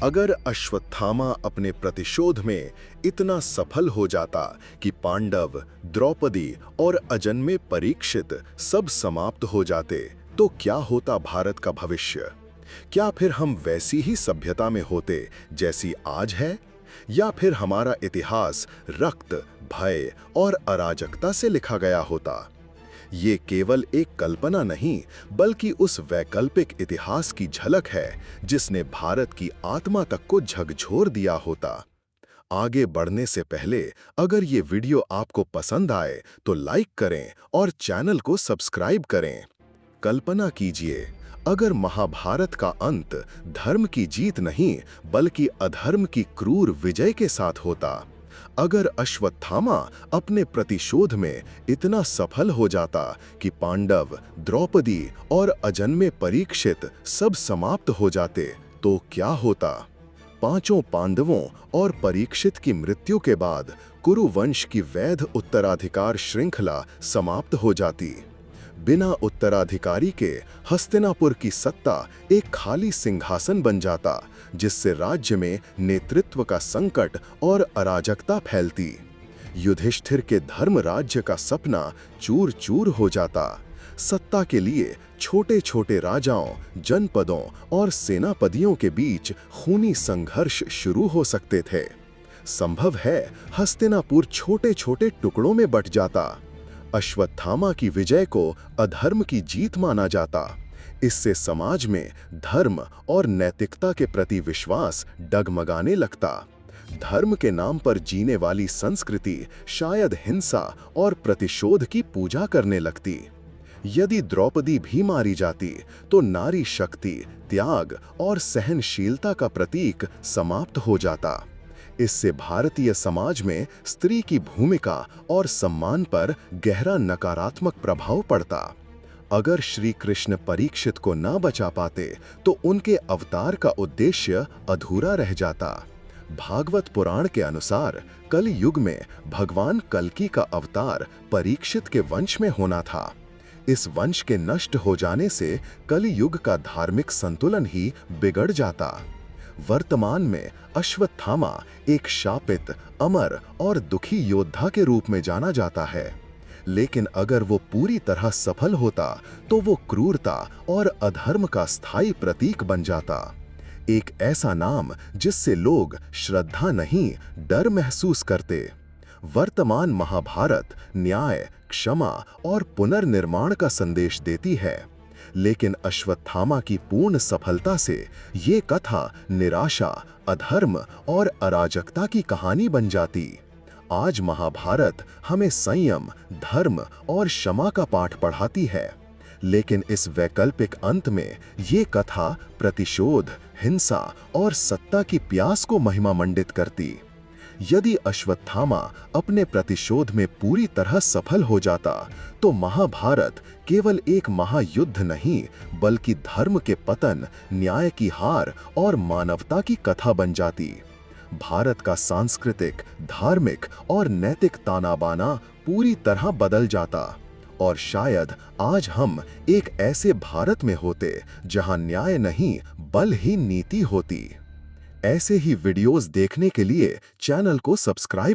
अगर अश्वत्थामा अपने प्रतिशोध में इतना सफल हो जाता कि पांडव, द्रौपदी और अजन्मे परीक्षित सब समाप्त हो जाते, तो क्या होता भारत का भविष्य? क्या फिर हम वैसी ही सभ्यता में होते जैसी आज है, या फिर हमारा इतिहास रक्त, भय और अराजकता से लिखा गया होता? ये केवल एक कल्पना नहीं, बल्कि उस वैकल्पिक इतिहास की झलक है जिसने भारत की आत्मा तक को झकझोर दिया होता। आगे बढ़ने से पहले अगर ये वीडियो आपको पसंद आए तो लाइक करें और चैनल को सब्सक्राइब करें। कल्पना कीजिए, अगर महाभारत का अंत धर्म की जीत नहीं बल्कि अधर्म की क्रूर विजय के साथ होता। अगर अश्वत्थामा अपने प्रतिशोध में इतना सफल हो जाता कि पांडव, द्रौपदी और अजन्मे परीक्षित सब समाप्त हो जाते, तो क्या होता? पांचों पांडवों और परीक्षित की मृत्यु के बाद कुरु वंश की वैध उत्तराधिकार श्रृंखला समाप्त हो जाती। बिना उत्तराधिकारी के हस्तिनापुर की सत्ता एक खाली सिंहासन बन जाता, जिससे राज्य में नेतृत्व का संकट और अराजकता फैलती। युधिष्ठिर के धर्म राज्य का सपना चूर-चूर हो जाता। सत्ता के लिए छोटे-छोटे राजाओं, जनपदों और सेनापतियों के बीच खूनी संघर्ष शुरू हो सकते थे। संभव है हस्तिनापुर छोटे-छोटे टुकड़ों में बंट जाता। अश्वत्थामा की विजय को अधर्म की जीत माना जाता। इससे समाज में धर्म और नैतिकता के प्रति विश्वास डगमगाने लगता। धर्म के नाम पर जीने वाली संस्कृति शायद हिंसा और प्रतिशोध की पूजा करने लगती। यदि द्रौपदी भी मारी जाती तो नारी शक्ति, त्याग और सहनशीलता का प्रतीक समाप्त हो जाता। इससे भारतीय समाज में स्त्री की भूमिका और सम्मान पर गहरा नकारात्मक प्रभाव पड़ता। अगर श्री कृष्ण परीक्षित को न बचा पाते तो उनके अवतार का उद्देश्य अधूरा रह जाता। भागवत पुराण के अनुसार कल युग में भगवान कल्कि का अवतार परीक्षित के वंश में होना था। इस वंश के नष्ट हो जाने से कल युग का धार्मिक संतुलन ही बिगड़ जाता। वर्तमान में अश्वत्थामा एक शापित, अमर और दुखी योद्धा के रूप में जाना जाता है, लेकिन अगर वो पूरी तरह सफल होता तो वो क्रूरता और अधर्म का स्थायी प्रतीक बन जाता। एक ऐसा नाम जिससे लोग श्रद्धा नहीं, डर महसूस करते। वर्तमान महाभारत न्याय, क्षमा और पुनर्निर्माण का संदेश देती है, लेकिन अश्वत्थामा की पूर्ण सफलता से ये कथा निराशा, अधर्म और अराजकता की कहानी बन जाती। आज महाभारत हमें संयम, धर्म और क्षमा का पाठ पढ़ाती है, लेकिन इस वैकल्पिक अंत में ये कथा प्रतिशोध, हिंसा और सत्ता की प्यास को महिमामंडित करती। यदि अश्वत्थामा अपने प्रतिशोध में पूरी तरह सफल हो जाता तो महाभारत केवल एक महायुद्ध नहीं, बल्कि धर्म के पतन, न्याय की हार और मानवता की कथा बन जाती। भारत का सांस्कृतिक, धार्मिक और नैतिक ताना-बाना पूरी तरह बदल जाता, और शायद आज हम एक ऐसे भारत में होते जहां न्याय नहीं, बल ही नीति होती। ऐसे ही वीडियोस देखने के लिए चैनल को सब्सक्राइब